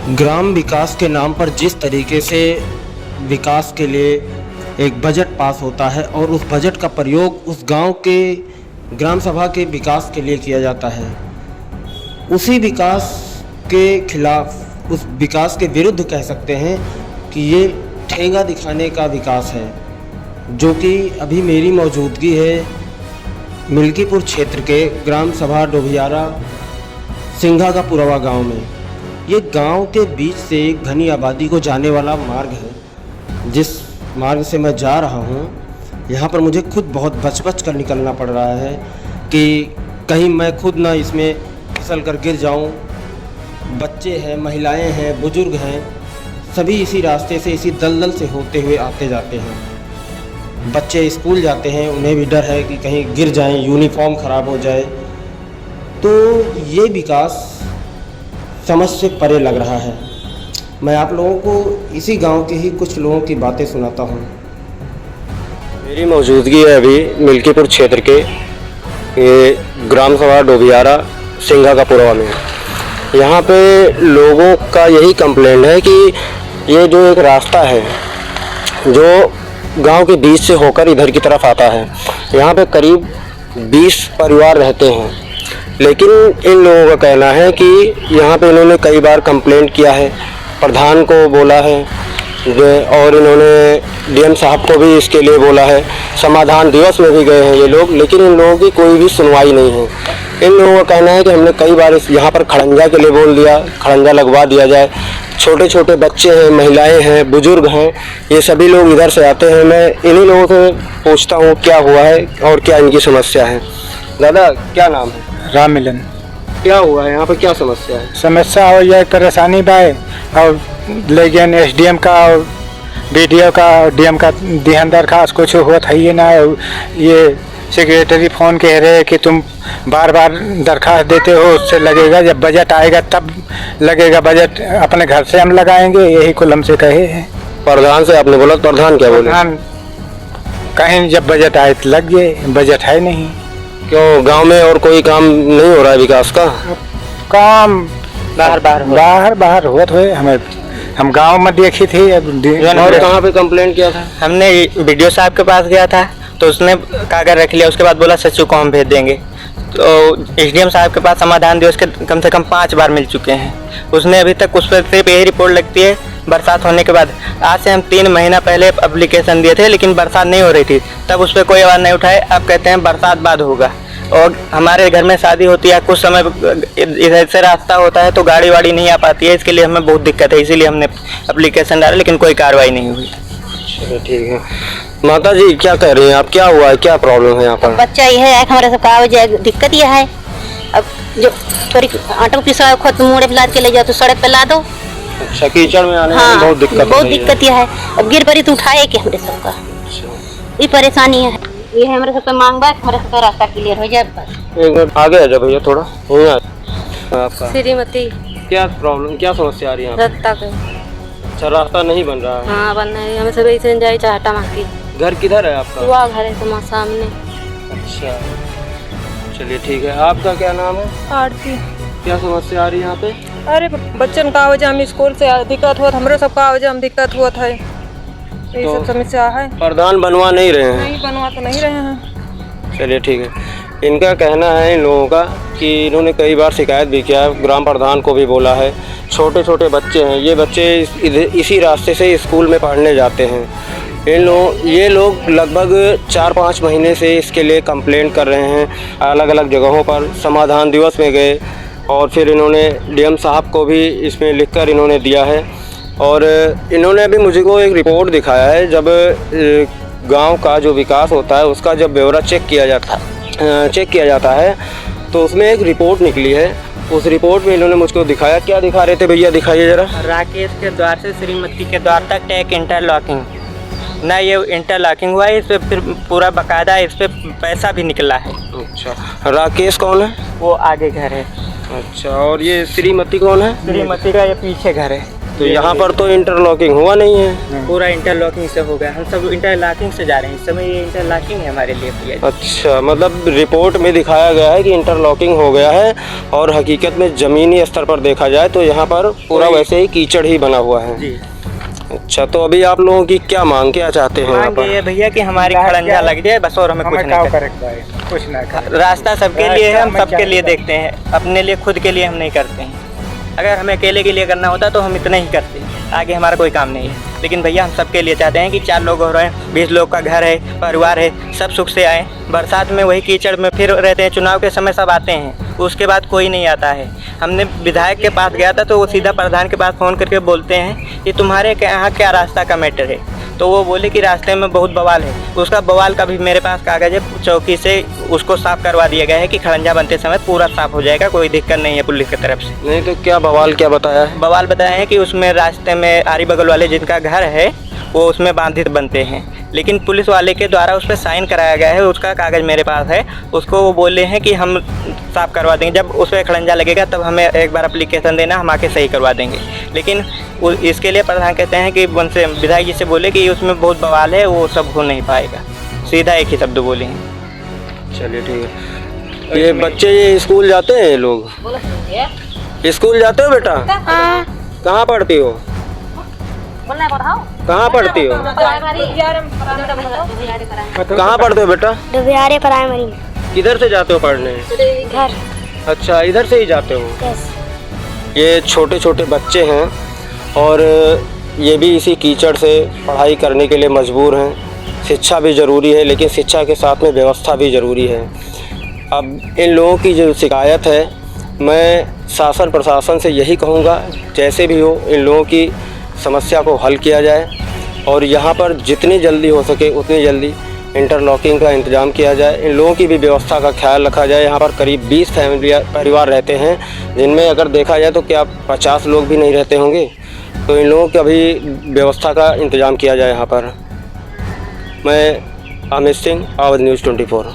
ग्राम विकास के नाम पर जिस तरीके से विकास के लिए एक बजट पास होता है और उस बजट का प्रयोग उस गांव के ग्राम सभा के विकास के लिए किया जाता है, उसी विकास के खिलाफ, उस विकास के विरुद्ध कह सकते हैं कि ये ठेंगा दिखाने का विकास है, जो कि अभी मेरी मौजूदगी है मिल्कीपुर क्षेत्र के ग्राम सभा डोभियारा सिंघा का पुरवा गांव में। ये गांव के बीच से घनी आबादी को जाने वाला मार्ग है। जिस मार्ग से मैं जा रहा हूँ, यहाँ पर मुझे खुद बहुत बच कर निकलना पड़ रहा है कि कहीं मैं खुद ना इसमें फिसल कर गिर जाऊँ। बच्चे हैं, महिलाएं हैं, बुजुर्ग हैं, सभी इसी रास्ते से, इसी दलदल से होते हुए आते जाते हैं। बच्चे स्कूल जाते हैं, उन्हें भी डर है कि कहीं गिर जाएं, यूनिफॉर्म ख़राब हो जाए। तो ये विकास समझ से परे लग रहा है। मैं आप लोगों को इसी गांव के ही कुछ लोगों की बातें सुनाता हूं। मेरी मौजूदगी है अभी मिल्कीपुर क्षेत्र के ग्राम सभा डोभियारा सिंघा का पुरवा में। यहाँ पे लोगों का यही कंप्लेंट है कि ये जो एक रास्ता है जो गांव के बीच से होकर इधर की तरफ आता है, यहाँ पे करीब 20 परिवार रहते हैं, लेकिन इन लोगों का कहना है कि यहाँ पे इन्होंने कई बार कंप्लेंट किया है, प्रधान को बोला है और इन्होंने डीएम साहब को भी इसके लिए बोला है। समाधान दिवस में भी गए हैं ये लोग, लेकिन इन लोगों की कोई भी सुनवाई नहीं है। इन लोगों का कहना है कि हमने कई बार यहाँ पर खड़ंजा के लिए बोल दिया, खड़ंजा लगवा दिया जाए। छोटे छोटे बच्चे हैं, महिलाएं हैं, बुजुर्ग हैं, ये सभी लोग इधर से आते हैं। मैं इन्हीं लोगों से पूछता हूँ क्या हुआ है और क्या इनकी समस्या है। दादा, क्या नाम है? राम मिलन। क्या हुआ है यहाँ पर, क्या समस्या है? समस्या हो जाए परेशानी बाय और लेकिन एसडीएम का और बीडीओ का और डीएम का ध्यान दरखास्त कुछ होता है ये ना। ये सेक्रेटरी फ़ोन कह रहे हैं कि तुम बार बार दरखास्त देते हो, उससे लगेगा जब बजट आएगा तब लगेगा, बजट अपने घर से हम लगाएंगे, यही कुल हमसे कहे हैं। प्रधान से आपने बोला? प्रधान क्या बोले? प्रधान कहीं जब बजट आए तो लग गए, बजट है नहीं। क्यों गांव में और कोई काम नहीं हो रहा है विकास का? काम बाहर हुआ तो हमें, हम गांव में देखी थी। और कहाँ पे कंप्लेंट किया था? हमने वीडियो साहब के पास गया था तो उसने कागज रख लिया, उसके बाद बोला सचिव को हम भेज देंगे। तो एसडीएम साहब के पास समाधान दिवस के कम से कम 5 बार मिल चुके हैं। उसने अभी तक उस पर सिर्फ यही रिपोर्ट लगती है बरसात होने के बाद। आज से हम 3 महीना पहले एप्लीकेशन दिए थे, लेकिन बरसात नहीं हो रही थी, तब उस पर कोई आवाज़ नहीं उठाए। अब कहते हैं बरसात बाद होगा। और हमारे घर में शादी होती है, कुछ समय इधर से रास्ता होता है तो गाड़ी वाड़ी नहीं आ पाती है, इसके लिए हमें बहुत दिक्कत है, इसीलिए हमने एप्लीकेशन डाला, लेकिन कोई कार्रवाई नहीं हुई। चलो ठीक है। माता जी क्या कह रही हैं आप, क्या हुआ है, क्या प्रॉब्लम है यहाँ पर? बच्चा ये है हमारे सब का दिक्कत ये है। अब जो थोड़ी आटो पिसा खुद मुड़े पे लाद के ले जाओ तो सड़क पे ला दो। अच्छा, कीचड़ में आने में बहुत दिक्कत ये है। अब गिर पड़ी तो उठाए कि हमारे सब का ये परेशानी है। ये है हमारे सब का मांग बात, हमारे सब का रास्ता क्लियर हो जाए बस। एक मिनट आगे आ जाओ भैया, थोड़ा आपका श्रीमती। क्या प्रॉब्लम, क्या समस्या आ रही है? रास्ता के। अच्छा, रास्ता नहीं बन रहा है? हाँ बन रहा है, हमें सब ऐसे जाए चाहता मांगी। घर किधर है आपका? हुआ घर है तुम्हारे सामने। अच्छा चलिए ठीक है। आपका क्या नाम है? आरती। क्या समस्या आ रही है यहाँ पे? अरे बच्चन का आवाज हम स्कूल से दिक्कत हुआ था, हमरे सब का आवाज हम दिक्कत हुआ था, यही सब समस्या है। प्रधान बनवा नहीं रहे हैं? नहीं बनवा तो नहीं रहे हैं। चलिए ठीक है। इनका कहना है इन लोगों का कि इन्होंने कई बार शिकायत भी किया है, ग्राम प्रधान को भी बोला है। छोटे छोटे बच्चे हैं, ये बच्चे इसी रास्ते से स्कूल में पढ़ने जाते हैं। ये लोग लगभग 4-5 महीने से इसके लिए कंप्लेंट कर रहे हैं, अलग अलग जगहों पर। समाधान दिवस में गए और फिर इन्होंने डीएम साहब को भी इसमें लिखकर इन्होंने दिया है। और इन्होंने अभी मुझे को एक रिपोर्ट दिखाया है, जब गांव का जो विकास होता है उसका जब ब्यौरा चेक किया जाता है तो उसमें एक रिपोर्ट निकली है। उस रिपोर्ट में इन्होंने मुझको दिखाया। क्या दिखा रहे थे भैया, दिखाइए जरा। राकेश के द्वार से श्रीमती के द्वार तक टैग इंटरलॉकिंग ना, ये इंटरलॉकिंग हुआ है, इस पर फिर पूरा बकायदा इस पर पैसा भी निकला है। अच्छा, राकेश कौन है? वो आगे घर है। अच्छा, और ये श्रीमती कौन है? श्रीमती का ये पीछे घर है। तो यहाँ पर तो इंटरलॉकिंग हुआ नहीं है। पूरा इंटरलॉकिंग से हो गया, हम सब इंटरलॉकिंग से जा रहे हैं इस समय, ये इंटरलॉकिंग है हमारे लिए भैया। अच्छा, मतलब रिपोर्ट में दिखाया गया है कि इंटरलॉकिंग हो गया है और हकीकत में ज़मीनी स्तर पर देखा जाए तो यहाँ पर पूरा वैसे ही कीचड़ ही बना हुआ है जी। अच्छा, तो अभी आप लोगों की क्या मांग, क्या चाहते हैं यहाँ मांग पर? ये है भैया कि हमारी खड़ंजा लग जाए बस, और हमें कुछ नहीं करना। कुछ ना करे। रास्ता सबके लिए है, हम सबके लिए देखते हैं, अपने लिए खुद के लिए हम नहीं करते हैं। अगर हमें अकेले के लिए करना होता तो हम इतना ही करते हैं, आगे हमारा कोई काम नहीं है। लेकिन भैया हम सबके लिए चाहते हैं कि 4 लोग हो रहे हैं, 20 लोग का घर है, परिवार है, सब सुख से आए। बरसात में वही कीचड़ में फिर रहते हैं, चुनाव के समय सब आते हैं, उसके बाद कोई नहीं आता है। हमने विधायक के पास गया था तो वो सीधा प्रधान के पास फ़ोन करके बोलते हैं कि तुम्हारे यहाँ क्या रास्ता का मैटर है, तो वो बोले कि रास्ते में बहुत बवाल है। उसका बवाल का भी मेरे पास कागज़ है, चौकी से उसको साफ़ करवा दिया गया है कि खड़ंजा बनते समय पूरा साफ़ हो जाएगा, कोई दिक्कत नहीं है पुलिस की तरफ से। नहीं तो क्या बवाल क्या बताया है? बवाल बताया है कि उसमें रास्ते में आरी बगल वाले जिनका घर है वो उसमें बाधित बनते हैं, लेकिन पुलिस वाले के द्वारा उस पर साइन कराया गया है, उसका कागज़ मेरे पास है। उसको वो बोले हैं कि हम साफ़ करवा देंगे, जब उस पर खड़ंजा लगेगा तब हमें एक बार एप्लीकेशन देना, हम आके सही करवा देंगे। लेकिन इसके लिए प्रधान कहते हैं कि उनसे विधायक जी से बोले कि उसमें बहुत बवाल है, वो सब हो नहीं पाएगा, सीधा एक ही शब्द बोले हैं। चलिए ठीक है। ये बच्चे ये स्कूल जाते हैं, ये लोग स्कूल जाते हो बेटा? कहाँ पढ़ती हो? कहाँ पढ़ती हो? कहाँ पढ़ते हो बेटा? डुबियारे प्राइमरी में। किधर से जाते हो पढ़ने? घर। अच्छा, इधर से ही जाते हो? यस। ये छोटे छोटे बच्चे हैं और ये भी इसी कीचड़ से पढ़ाई करने के लिए मजबूर हैं। शिक्षा भी ज़रूरी है, लेकिन शिक्षा के साथ में व्यवस्था भी ज़रूरी है। अब इन लोगों की जो शिकायत है, मैं शासन प्रशासन से यही कहूँगा, जैसे भी हो इन लोगों की समस्या को हल किया जाए और यहाँ पर जितनी जल्दी हो सके उतनी जल्दी इंटरलॉकिंग का इंतज़ाम किया जाए। इन लोगों की भी व्यवस्था का ख्याल रखा जाए। यहाँ पर करीब 20 परिवार रहते हैं, जिनमें अगर देखा जाए तो क्या 50 लोग भी नहीं रहते होंगे। तो इन लोगों की भी व्यवस्था का इंतज़ाम किया जाए यहाँ पर। मैं अमित सिंह, आवाज़ न्यूज़ 24।